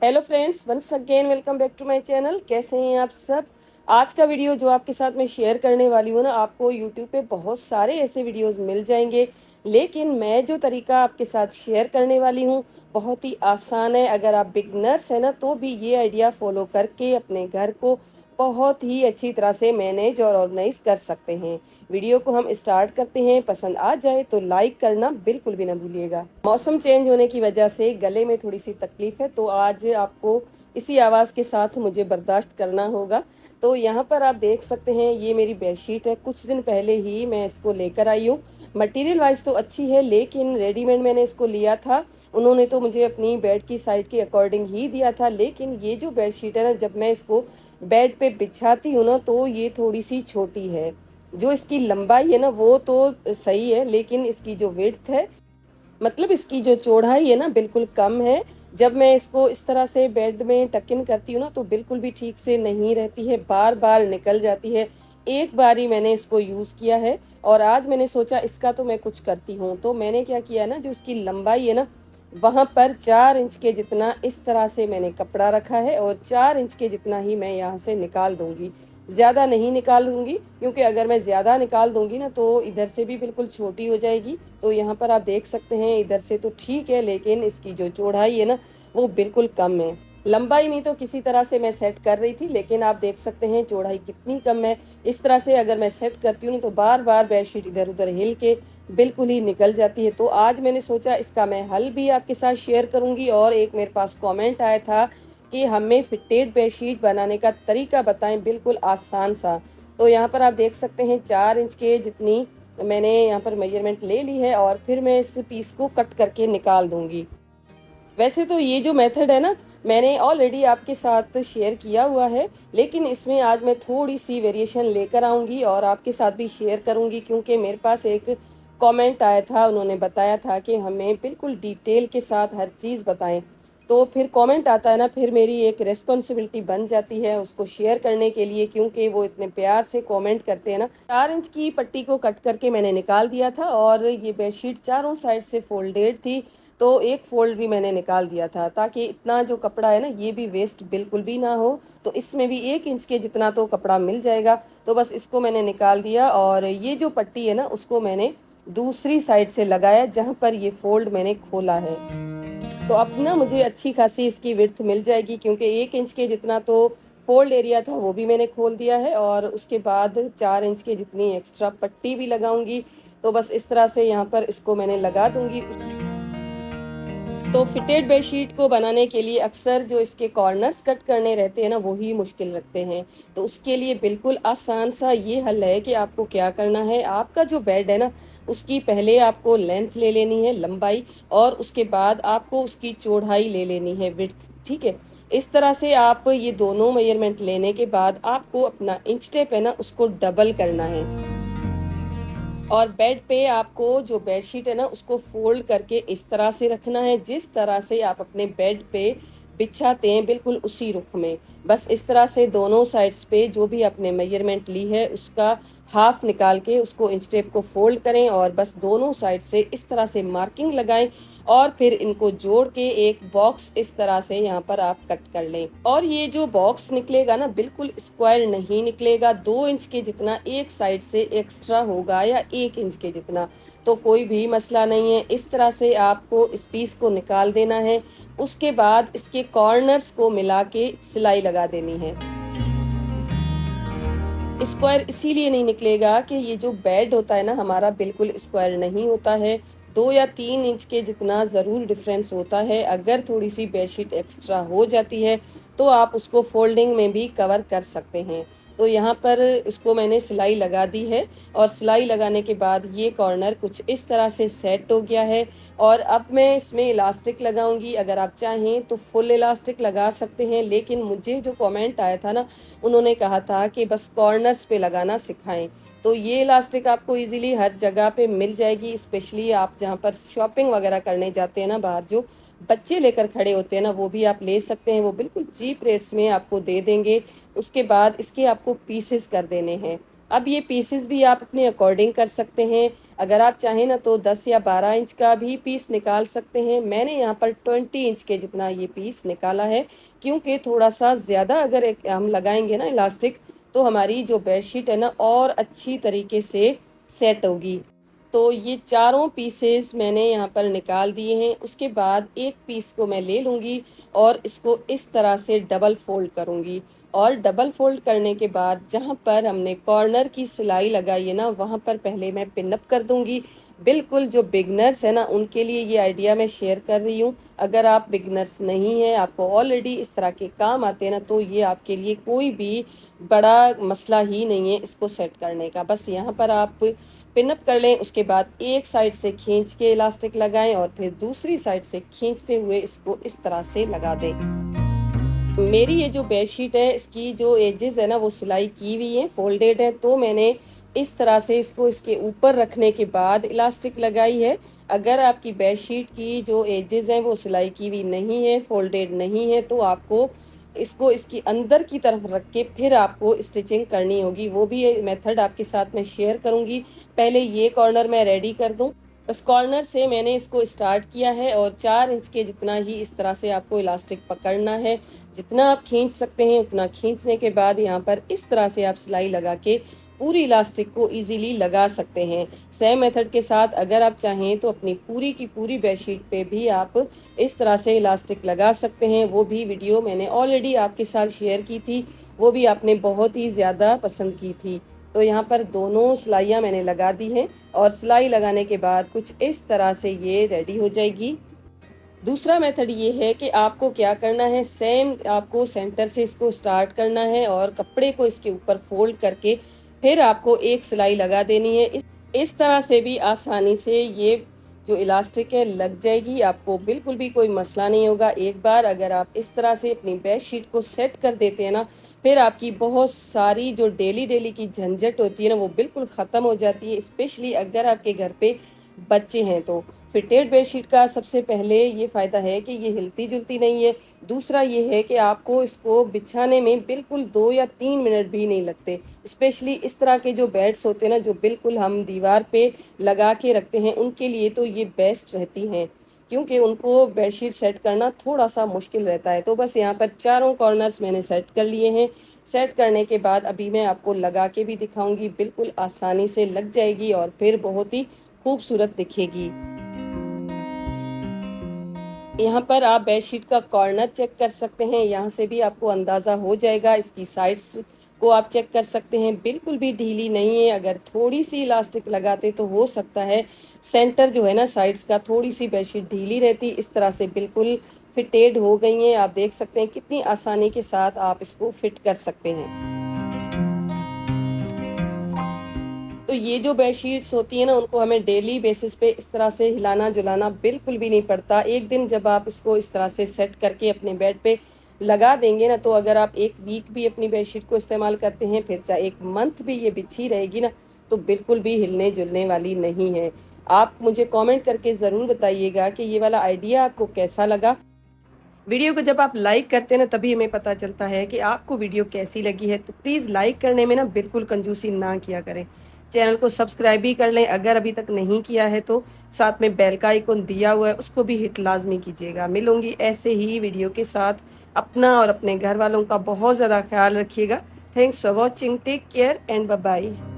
Hello friends, once again welcome back to my channel. कैसे हैं आप सब। आज का वीडियो जो आपके साथ मैं शेयर करने वाली हूँ ना, आपको यूट्यूब पे बहुत सारे ऐसे वीडियोस मिल जाएंगे, लेकिन मैं जो तरीका आपके साथ शेयर करने वाली हूँ बहुत ही आसान है। अगर आप बिगनर्स हैं ना, तो भी ये आइडिया फॉलो करके अपने घर को बहुत ही अच्छी तरह से मैनेज और ऑर्गेनाइज कर सकते हैं। वीडियो को हम स्टार्ट करते हैं। पसंद आ जाए तो लाइक करना बिल्कुल भी ना भूलिएगा। मौसम चेंज होने की वजह से गले में थोड़ी सी तकलीफ है, तो आज आपको इसी आवाज़ के साथ मुझे बर्दाश्त करना होगा। तो यहाँ पर आप देख सकते हैं, ये मेरी बेडशीट है। कुछ दिन पहले ही मैं इसको लेकर आई हूँ। मटेरियल वाइज तो अच्छी है, लेकिन रेडीमेड मैंने इसको लिया था। उन्होंने तो मुझे अपनी बेड की साइड के अकॉर्डिंग ही दिया था, लेकिन ये जो बेडशीट है ना, जब मैं इसको बेड पे बिछाती हूँ ना, तो ये थोड़ी सी छोटी है। जो इसकी लंबाई है ना, वो तो सही है, लेकिन इसकी जो विड्थ है, मतलब इसकी जो चौड़ाई है ना, बिल्कुल कम है। जब मैं इसको इस तरह से बेड में टक इन करती हूँ ना, तो बिल्कुल भी ठीक से नहीं रहती है, बार बार निकल जाती है। एक बार ही मैंने इसको यूज़ किया है और आज मैंने सोचा इसका तो मैं कुछ करती हूँ। तो मैंने क्या किया ना, जो इसकी लंबाई है ना, वहाँ पर 4 इंच के जितना इस तरह से मैंने कपड़ा रखा है और 4 इंच के जितना ही मैं यहाँ से निकाल दूंगी। ज़्यादा नहीं निकाल दूंगी, क्योंकि अगर मैं ज़्यादा निकाल दूंगी ना, तो इधर से भी बिल्कुल छोटी हो जाएगी। तो यहाँ पर आप देख सकते हैं, इधर से तो ठीक है, लेकिन इसकी जो चौड़ाई है ना, वो बिल्कुल कम है। लंबाई में तो किसी तरह से मैं सेट कर रही थी, लेकिन आप देख सकते हैं चौड़ाई कितनी कम है। इस तरह से अगर मैं सेट करती हूँ तो बार बार बेडशीट इधर उधर हिल के बिल्कुल ही निकल जाती है। तो आज मैंने सोचा इसका मैं हल भी आपके साथ शेयर करूंगी। और एक मेरे पास कमेंट आया था कि हमें फिटेड बेडशीट बनाने का तरीका बताएं, बिल्कुल आसान सा। तो यहाँ पर आप देख सकते हैं 4 इंच के जितनी मैंने यहाँ पर मेजरमेंट ले ली है और फिर मैं इस पीस को कट करके निकाल दूंगी। वैसे तो ये जो मेथड है ना, मैंने ऑलरेडी आपके साथ शेयर किया हुआ है, लेकिन इसमें आज मैं थोड़ी सी वेरिएशन लेकर आऊंगी और आपके साथ भी शेयर करूंगी, क्योंकि मेरे पास एक कमेंट आया था। उन्होंने बताया था कि हमें बिल्कुल डिटेल के साथ हर चीज़ बताएं। तो फिर कमेंट आता है ना, फिर मेरी एक रिस्पॉन्सिबिलिटी बन जाती है उसको शेयर करने के लिए, क्योंकि वो इतने प्यार से कमेंट करते हैं ना। 4 इंच की पट्टी को कट करके मैंने निकाल दिया था और ये बेडशीट चारों साइड से फोल्डेड थी, तो एक फोल्ड भी मैंने निकाल दिया था, ताकि इतना जो कपड़ा है ना, ये भी वेस्ट बिल्कुल भी ना हो। तो इसमें भी 1 इंच के जितना तो कपड़ा मिल जाएगा। तो बस इसको मैंने निकाल दिया और ये जो पट्टी है ना, उसको मैंने दूसरी साइड से लगाया जहां पर ये फोल्ड मैंने खोला है। तो अब ना मुझे अच्छी खासी इसकी विड्थ मिल जाएगी, क्योंकि 1 इंच के जितना तो फोल्ड एरिया था वो भी मैंने खोल दिया है और उसके बाद 4 इंच के जितनी एक्स्ट्रा पट्टी भी लगाऊंगी। तो बस इस तरह से यहाँ पर इसको मैंने लगा दूंगी। तो फिटेड बेडशीट को बनाने के लिए अक्सर जो इसके कॉर्नर्स कट करने रहते हैं ना, वो ही मुश्किल लगते हैं। तो उसके लिए बिल्कुल आसान सा ये हल है कि आपको क्या करना है। आपका जो बेड है ना, उसकी पहले आपको लेंथ ले लेनी है, लंबाई, और उसके बाद आपको उसकी चौड़ाई ले लेनी है, विड्थ। ठीक है। इस तरह से आप ये दोनों मेजरमेंट लेने के बाद आपको अपना इंच टेप है ना, उसको डबल करना है। और बेड पे आपको जो बेडशीट है ना, उसको फोल्ड करके इस तरह से रखना है, जिस तरह से आप अपने बेड पे बिछाते हैं, बिल्कुल उसी रुख में। बस इस तरह से दोनों साइड्स पे जो भी आपने मेजरमेंट ली है, उसका हाफ निकाल के उसको इंच टेप को फोल्ड करें और बस दोनों साइड से इस तरह से मार्किंग लगाएं और फिर इनको जोड़ के एक बॉक्स इस तरह से यहाँ पर आप कट कर लें। और ये जो बॉक्स निकलेगा ना, बिल्कुल स्क्वायर नहीं निकलेगा। 2 इंच के जितना एक साइड से एक्स्ट्रा होगा या 1 इंच के जितना, तो कोई भी मसला नहीं है। इस तरह से आपको इस पीस को निकाल देना है। उसके बाद इसके कॉर्नर्स को मिला के सिलाई लगा देनी है। स्क्वायर इसीलिए नहीं निकलेगा कि ये जो बेड होता है ना हमारा, बिल्कुल स्क्वायर नहीं होता है। 2 या 3 इंच के जितना ज़रूर डिफरेंस होता है। अगर थोड़ी सी बेडशीट एक्स्ट्रा हो जाती है तो आप उसको फोल्डिंग में भी कवर कर सकते हैं। तो यहाँ पर इसको मैंने सिलाई लगा दी है और सिलाई लगाने के बाद ये कॉर्नर कुछ इस तरह से सेट हो गया है। और अब मैं इसमें इलास्टिक लगाऊंगी। अगर आप चाहें तो फुल इलास्टिक लगा सकते हैं, लेकिन मुझे जो कमेंट आया था ना, उन्होंने कहा था कि बस कॉर्नर्स पे लगाना सिखाएं। तो ये इलास्टिक आपको इजीली हर जगह पे मिल जाएगी, स्पेशली आप जहाँ पर शॉपिंग वगैरह करने जाते हैं ना, बाहर जो बच्चे लेकर खड़े होते हैं ना, वो भी आप ले सकते हैं। वो बिल्कुल चीप रेट्स में आपको दे देंगे। उसके बाद इसके आपको पीसेस कर देने हैं। अब ये पीसेस भी आप अपने अकॉर्डिंग कर सकते हैं। अगर आप चाहें ना तो 10 या 12 इंच का भी पीस निकाल सकते हैं। मैंने यहाँ पर 20 इंच के जितना ये पीस निकाला है, क्योंकि थोड़ा सा ज़्यादा अगर हम लगाएंगे ना इलास्टिक, तो हमारी जो बेडशीट है ना और अच्छी तरीके से सेट होगी। तो ये चारों पीसेस मैंने यहाँ पर निकाल दिए हैं। उसके बाद एक पीस को मैं ले लूँगी और इसको इस तरह से डबल फोल्ड करूँगी, और डबल फोल्ड करने के बाद जहाँ पर हमने कॉर्नर की सिलाई लगाई है ना, वहाँ पर पहले मैं पिनअप कर दूँगी। बिल्कुल जो बिगनर्स है ना, उनके लिए ये आइडिया मैं शेयर कर रही हूँ। अगर आप बिगनर्स नहीं हैं, आपको ऑलरेडी इस तरह के काम आते हैं ना, तो ये आपके लिए कोई भी बड़ा मसला ही नहीं है इसको सेट करने का। बस यहाँ पर आप पिनअप कर लें, उसके बाद एक साइड से खींच के इलास्टिक लगाएं और फिर दूसरी साइड से खींचते हुए इसको इस तरह से लगा दें। मेरी ये जो बेडशीट है, इसकी जो एजेस है ना वो सिलाई की हुई है, फोल्डेड है, तो मैंने इस तरह से इसको इसके ऊपर रखने के बाद इलास्टिक लगाई है। अगर आपकी बेडशीट की जो एजेस हैं वो सिलाई की हुई नहीं है, फोल्डेड नहीं है, तो आपको इसको इसकी अंदर की तरफ रख के फिर आपको स्टिचिंग करनी होगी। वो भी मेथड आपके साथ मैं शेयर करूंगी। पहले ये कॉर्नर मैं रेडी कर दूं। बस कॉर्नर से मैंने इसको स्टार्ट किया है और 4 इंच के जितना ही इस तरह से आपको इलास्टिक पकड़ना है। जितना आप खींच सकते हैं उतना खींचने के बाद यहाँ पर इस तरह से आप सिलाई लगा के पूरी इलास्टिक को इजीली लगा सकते हैं। सेम मेथड के साथ अगर आप चाहें तो अपनी पूरी की पूरी बेडशीट पे भी आप इस तरह से इलास्टिक लगा सकते हैं। वो भी वीडियो मैंने ऑलरेडी आपके साथ शेयर की थी, वो भी आपने बहुत ही ज़्यादा पसंद की थी। तो यहाँ पर दोनों सिलाइयाँ मैंने लगा दी हैं और सिलाई लगाने के बाद कुछ इस तरह से ये रेडी हो जाएगी। दूसरा मेथड ये है कि आपको क्या करना है, सेम आपको सेंटर से इसको स्टार्ट करना है और कपड़े को इसके ऊपर फोल्ड करके फिर आपको एक सिलाई लगा देनी है। इस तरह से भी आसानी से ये जो इलास्टिक है लग जाएगी, आपको बिल्कुल भी कोई मसला नहीं होगा। एक बार अगर आप इस तरह से अपनी बेडशीट को सेट कर देते हैं ना, फिर आपकी बहुत सारी जो डेली की झंझट होती है ना वो बिल्कुल ख़त्म हो जाती है। स्पेशली अगर आपके घर पे बच्चे हैं तो फिटेड बेडशीट का सबसे पहले ये फ़ायदा है कि ये हिलती जुलती नहीं है। दूसरा ये है कि आपको इसको बिछाने में बिल्कुल 2 या 3 मिनट भी नहीं लगते। स्पेशली इस तरह के जो बेड्स होते हैं ना, जो बिल्कुल हम दीवार पे लगा के रखते हैं, उनके लिए तो ये बेस्ट रहती हैं, क्योंकि उनको बेडशीट सेट करना थोड़ा सा मुश्किल रहता है। तो बस यहाँ पर चारों कॉर्नर्स मैंने सेट कर लिए हैं। सेट करने के बाद अभी मैं आपको लगा के भी दिखाऊंगी, बिल्कुल आसानी से लग जाएगी और फिर बहुत ही खूबसूरत दिखेगी। यहाँ पर आप बेडशीट का कॉर्नर चेक कर सकते हैं, यहाँ से भी आपको अंदाज़ा हो जाएगा। इसकी साइड्स को आप चेक कर सकते हैं, बिल्कुल भी ढीली नहीं है। अगर थोड़ी सी इलास्टिक लगाते तो हो सकता है सेंटर जो है ना साइड्स का, थोड़ी सी बेडशीट ढीली रहती। इस तरह से बिल्कुल फिटेड हो गई हैं। आप देख सकते हैं कितनी आसानी के साथ आप इसको फिट कर सकते हैं। तो ये जो बेडशीट्स होती है ना, उनको हमें डेली बेसिस पे इस तरह से हिलाना जुलाना बिल्कुल भी नहीं पड़ता। एक दिन जब आप इसको इस तरह से सेट करके अपने बेड पे लगा देंगे ना, तो अगर आप एक वीक भी अपनी बेडशीट को इस्तेमाल करते हैं, फिर चाहे एक मंथ भी ये बिछी रहेगी ना, तो बिल्कुल भी हिलने जुलने वाली नहीं है। आप मुझे कॉमेंट करके ज़रूर बताइएगा कि ये वाला आइडिया आपको कैसा लगा। वीडियो को जब आप लाइक करते हैं ना, तभी हमें पता चलता है कि आपको वीडियो कैसी लगी है। तो प्लीज़ लाइक करने में ना बिल्कुल कंजूसी ना किया करें। चैनल को सब्सक्राइब भी कर लें अगर अभी तक नहीं किया है, तो साथ में बेल का आइकन दिया हुआ है उसको भी हिट लाजमी कीजिएगा। मिलूंगी ऐसे ही वीडियो के साथ। अपना और अपने घर वालों का बहुत ज़्यादा ख्याल रखिएगा। Thanks for watching, take care and bye bye.